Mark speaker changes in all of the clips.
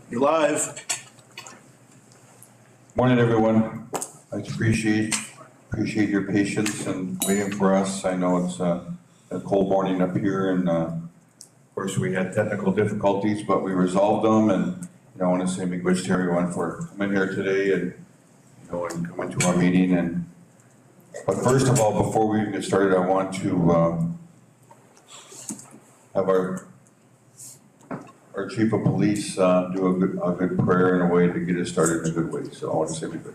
Speaker 1: You're live.
Speaker 2: Morning, everyone. I appreciate your patience and waiting for us. I know it's a cold morning up here, and of course we had technical difficulties, but we resolved them. And I want to say big wish to everyone for coming here today and and coming to our meeting. But first of all, before we even get started, I want to have our chief of police do a good prayer in a way to get us started in a good way. So I want to say big wish.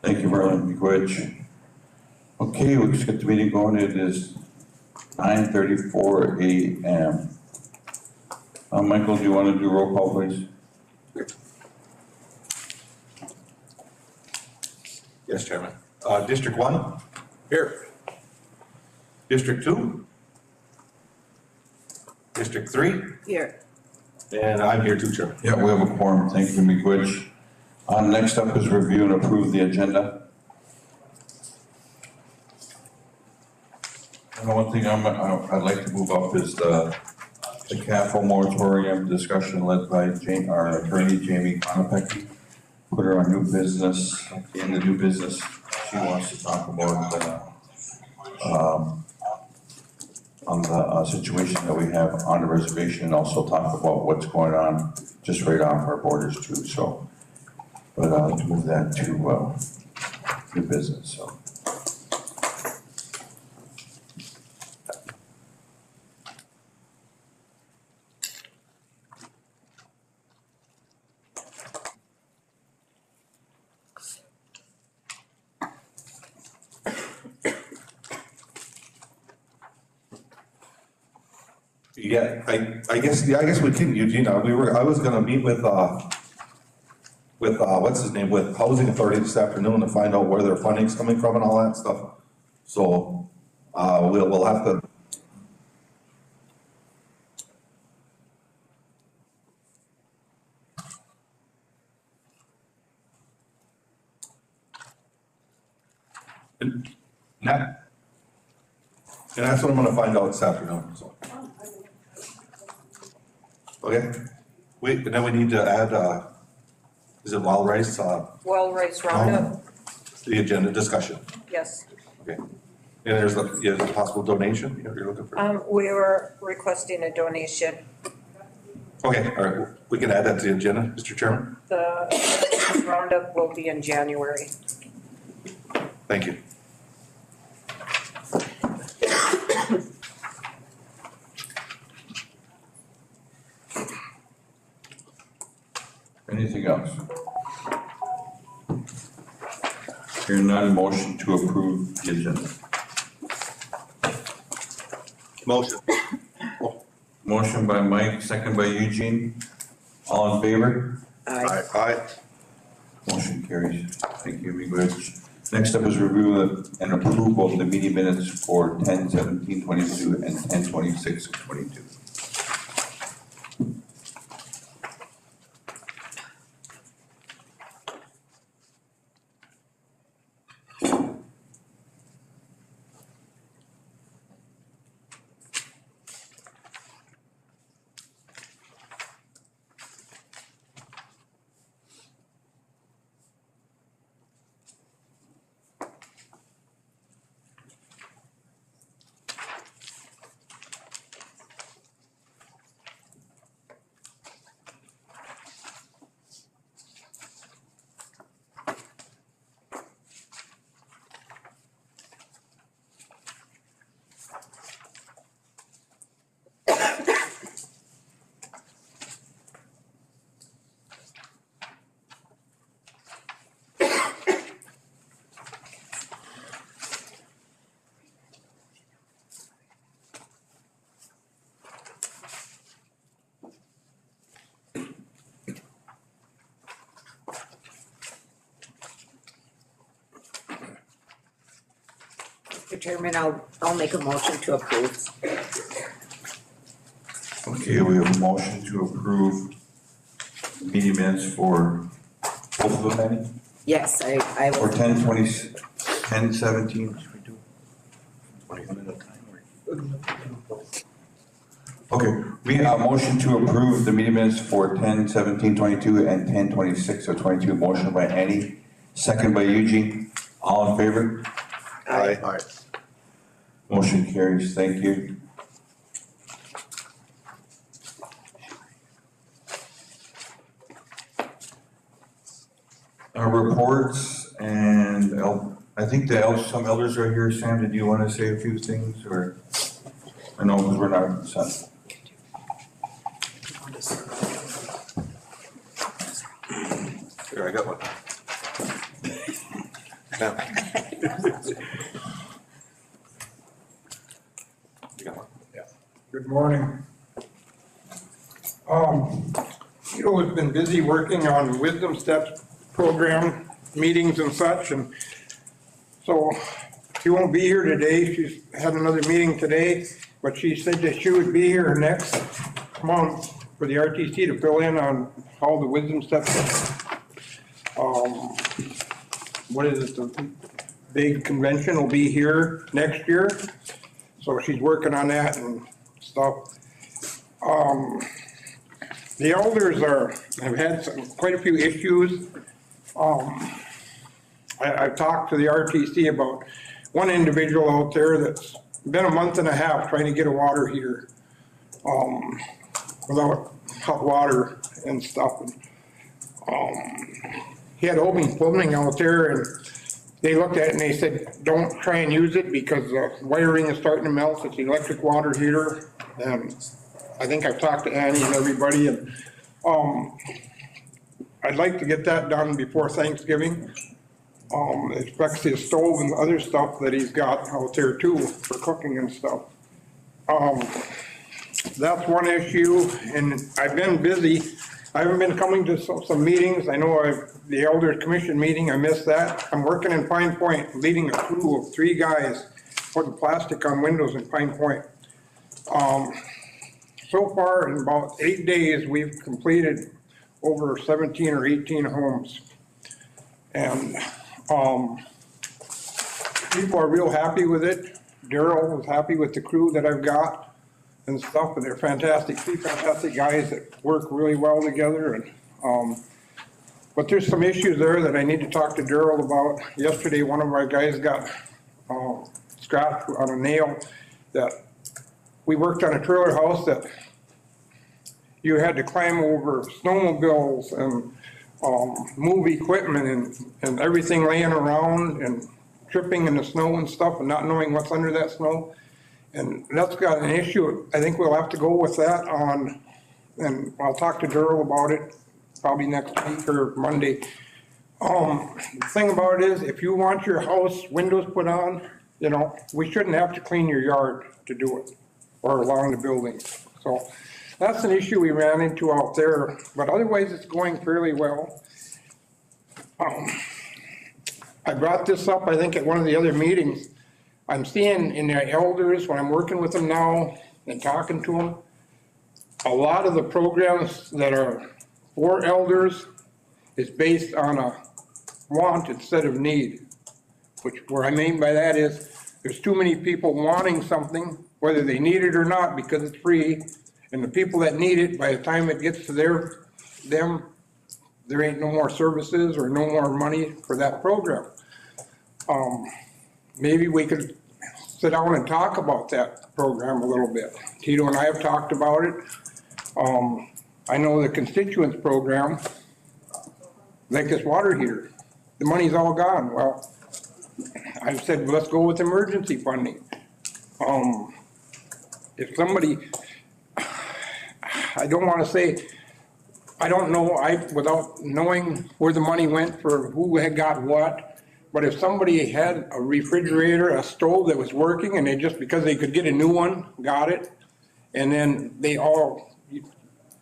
Speaker 2: Thank you very much, Miigwech. Okay, we'll just get the meeting going. It is 9:34 a.m. Michael, do you want to do roll call, please?
Speaker 1: Yes, Chairman. District 1? Here. District 2? District 3?
Speaker 3: Here.
Speaker 1: And I'm here too, Chairman.
Speaker 2: Yeah, we have a quorum. Thank you, Miigwech. Next up is review and approve the agenda. And one thing I'd like to move up is the CAFO moratorium discussion led by our attorney, Jamie Konopecki. Put her on new business. In the new business, she wants to talk about on the situation that we have on the reservation, and also talk about what's going on just right off our borders too. So, but I'd like to move that to new business. So.
Speaker 1: Yeah, I guess we can, Eugene. I was gonna meet with what's his name, with Housing Authority this afternoon to find out where their funding's coming from and all that stuff. So, we'll have to. And that's what I'm gonna find out this afternoon, so. Okay, and then we need to add, is it wild rice,
Speaker 3: Well rice roundup,
Speaker 1: the agenda discussion?
Speaker 3: yes.
Speaker 1: Okay. And there's a possible donation you're looking for?
Speaker 3: We were requesting a donation.
Speaker 1: Okay, all right, we can add that to the agenda, Mr. Chairman.
Speaker 3: The roundup will be in January.
Speaker 1: Thank you.
Speaker 2: Anything else? Hearing none, motion to approve the agenda.
Speaker 1: Motion.
Speaker 2: Motion by Mike, second by Eugene. All in favor?
Speaker 1: Aye.
Speaker 2: Motion carries. Thank you, Miigwech. Next up is review and approval of the meeting minutes for 10/17/22 and 10/26/22.
Speaker 4: Mr. Chairman, I'll make a motion to approve.
Speaker 2: Okay, we have a motion to approve meeting minutes for both of them, Annie?
Speaker 4: Yes, I
Speaker 2: For
Speaker 4: will.
Speaker 2: 10/17? Okay, we have a motion to approve the meeting minutes for 10/17/22 and 10/26 of 22. Motion by Annie, second by Eugene. All in favor?
Speaker 4: Aye.
Speaker 2: Motion carries. Thank you. Our reports and I think some elders are here. Sam, did you want to say a few things or? I know because we're not set.
Speaker 5: Here, I got one. You got one? Yeah.
Speaker 6: Good morning. Has been busy working on Wisdom Steps program, meetings and such, and so she won't be here today. She's had another meeting today, but she said that she would be here next month for the RTC to fill in on how the Wisdom Steps, what is it, the big convention will be here next year. So she's working on that and stuff. The elders have had quite a few issues. I've talked to the RTC about one individual out there that's been a month and a half trying to get a water heater, without hot water and stuff. He had open plumbing out there, and they looked at it and they said, don't try and use it because the wiring is starting to melt. It's an electric water heater. And I think I've talked to Annie and everybody, and I'd like to get that done before Thanksgiving. Especially the stove and other stuff that he's got out there too for cooking and stuff. That's one issue, and I've been busy. I haven't been coming to some meetings. I know the Elders Commission meeting, I missed that. I'm working in Pine Point, leading a crew of 3 guys putting plastic on windows in Pine Point. So far, in about 8 days, we've completed over 17 or 18 homes. And people are real happy with it. Daryl was happy with the crew that I've got and stuff, and they're fantastic, 3 fantastic guys that work really well together. And but there's some issues there that I need to talk to Daryl about. Yesterday, one of our guys got scratched on a nail. That we worked on a trailer house that you had to climb over snowmobiles and move equipment and everything laying around and tripping in the snow and stuff and not knowing what's under that snow. And that's got an issue. I think we'll have to go with that on, and I'll talk to Daryl about it probably next week or Monday. The thing about it is, if you want your house windows put on, you know, we shouldn't have to clean your yard to do it or along the buildings. So that's an issue we ran into out there, but otherwise it's going fairly well. I brought this up, I think, at one of the other meetings. I'm seeing in the elders, when I'm working with them now and talking to them, a lot of the programs that are for elders is based on a want instead of need. Which, what I mean by that is, there's too many people wanting something, whether they need it or not, because it's free. And the people that need it, by the time it gets to them, there ain't no more services or no more money for that program. Maybe we could sit down and talk about that program a little bit. Tito and I have talked about it. I know the constituents program, like this water heater, the money's all gone. Well, I said, let's go with emergency funding. If somebody, I don't want to say, I don't know, without knowing where the money went for who had got what, but if somebody had a refrigerator, a stove that was working, and they just, because they could get a new one, got it, and then they all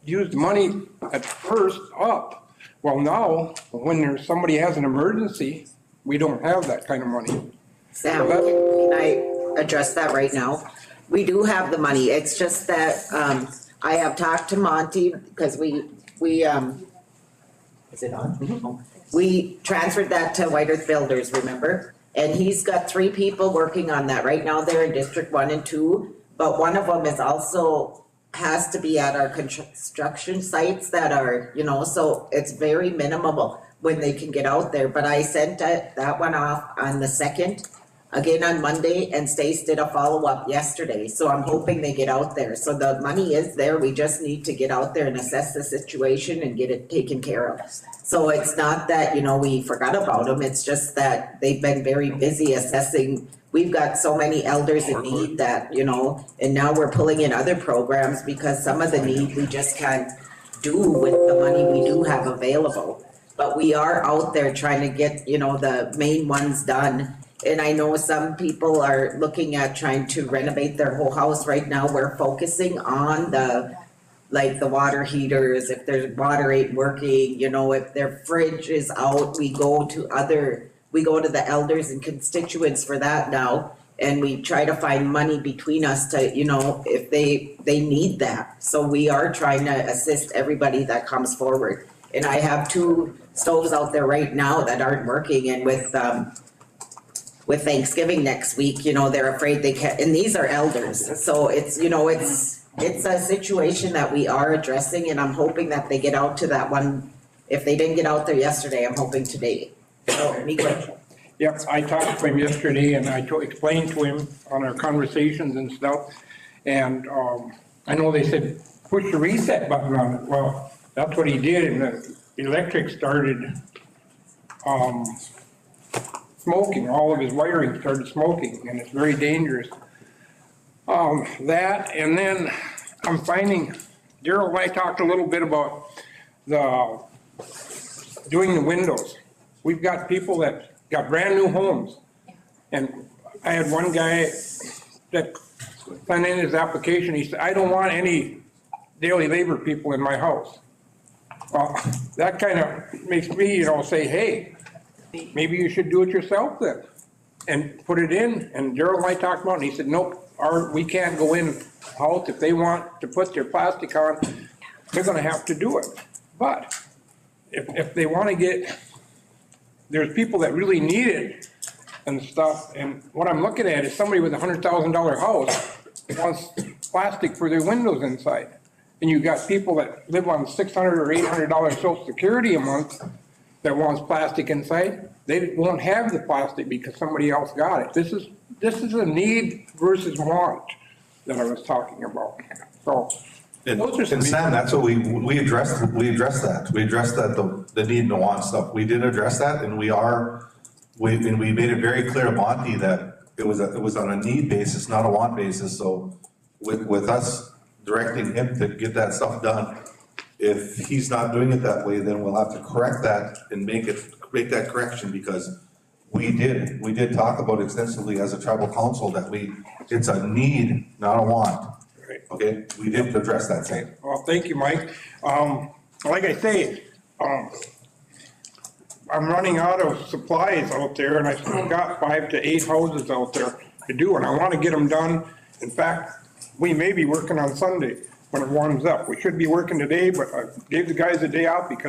Speaker 6: used money at first up. Well, now, when somebody has an emergency, we don't have that kind of money.
Speaker 4: Sam,
Speaker 6: So
Speaker 4: can I address that right now? We do have the money, it's just that, I have talked to Monty, because we, is it on? We transferred that to White Earth Builders, remember? And he's got 3 people working on that, right now they're in District 1 and 2, but one of them is also, has to be at our construction sites that are, so it's very minimal when they can get out there, but I sent that one off on the 2nd, again on Monday, and Stace did a follow-up yesterday, so I'm hoping they get out there. So the money is there, we just need to get out there and assess the situation and get it taken care of. So it's not that, we forgot about them, it's just that they've been very busy assessing. We've got so many elders in need that, and now we're pulling in other programs because some of the need we just can't do with the money we do have available. But we are out there trying to get, the main ones done. And I know some people are looking at trying to renovate their whole house. Right now, we're focusing on the water heaters, if their water ain't working, if their fridge is out, we go to the elders and constituents for that now. And we try to find money between us to, if they need that. So we are trying to assist everybody that comes forward. And I have 2 stoves out there right now that aren't working, and with Thanksgiving next week, they're afraid they can't, and these are elders. So it's, it's a situation that we are addressing, and I'm hoping that they get out to that one. If they didn't get out there yesterday, I'm hoping today. So, Mika.
Speaker 6: Yep, I talked to him yesterday and I explained to him on our conversations and stuff. And, I know they said, push the reset button on it. Well, that's what he did, and the electric started, smoking. All of his wiring started smoking, and it's very dangerous. That, and then I'm finding, Daryl and I talked a little bit about doing the windows. We've got people that got brand new homes. And I had one guy that sent in his application, he said, I don't want any daily labor people in my house. Well, that kind of makes me, say, hey, maybe you should do it yourself then, and put it in. And Daryl and I talked about it, and he said, nope, we can't go in house. If they want to put their plastic on, they're gonna have to do it. But if they wanna there's people that really need it and stuff, and what I'm looking at is somebody with $100,000 house wants plastic for their windows inside. And you've got people that live on $600 or $800 Social Security a month that wants plastic inside. They won't have the plastic because somebody else got it. This is a need versus want that I was talking about. So.
Speaker 1: And Sam, that's what we addressed that. We addressed that, the need and the want stuff. We did address that, and we made it very clear to Monty that it was on a need basis, not a want basis. So with us directing him to get that stuff done, if he's not doing it that way, then we'll have to correct that and make that correction, because we did talk about extensively as a tribal council that it's a need, not a want. Okay, we did address that thing.
Speaker 6: Well, thank you, Mike. Like I say, I'm running out of supplies out there, and I still got 5 to 8 houses out there to do, and I want to get them done. In fact, we may be working on Sunday when it warms up. We should be working today, but I gave the guys a day off because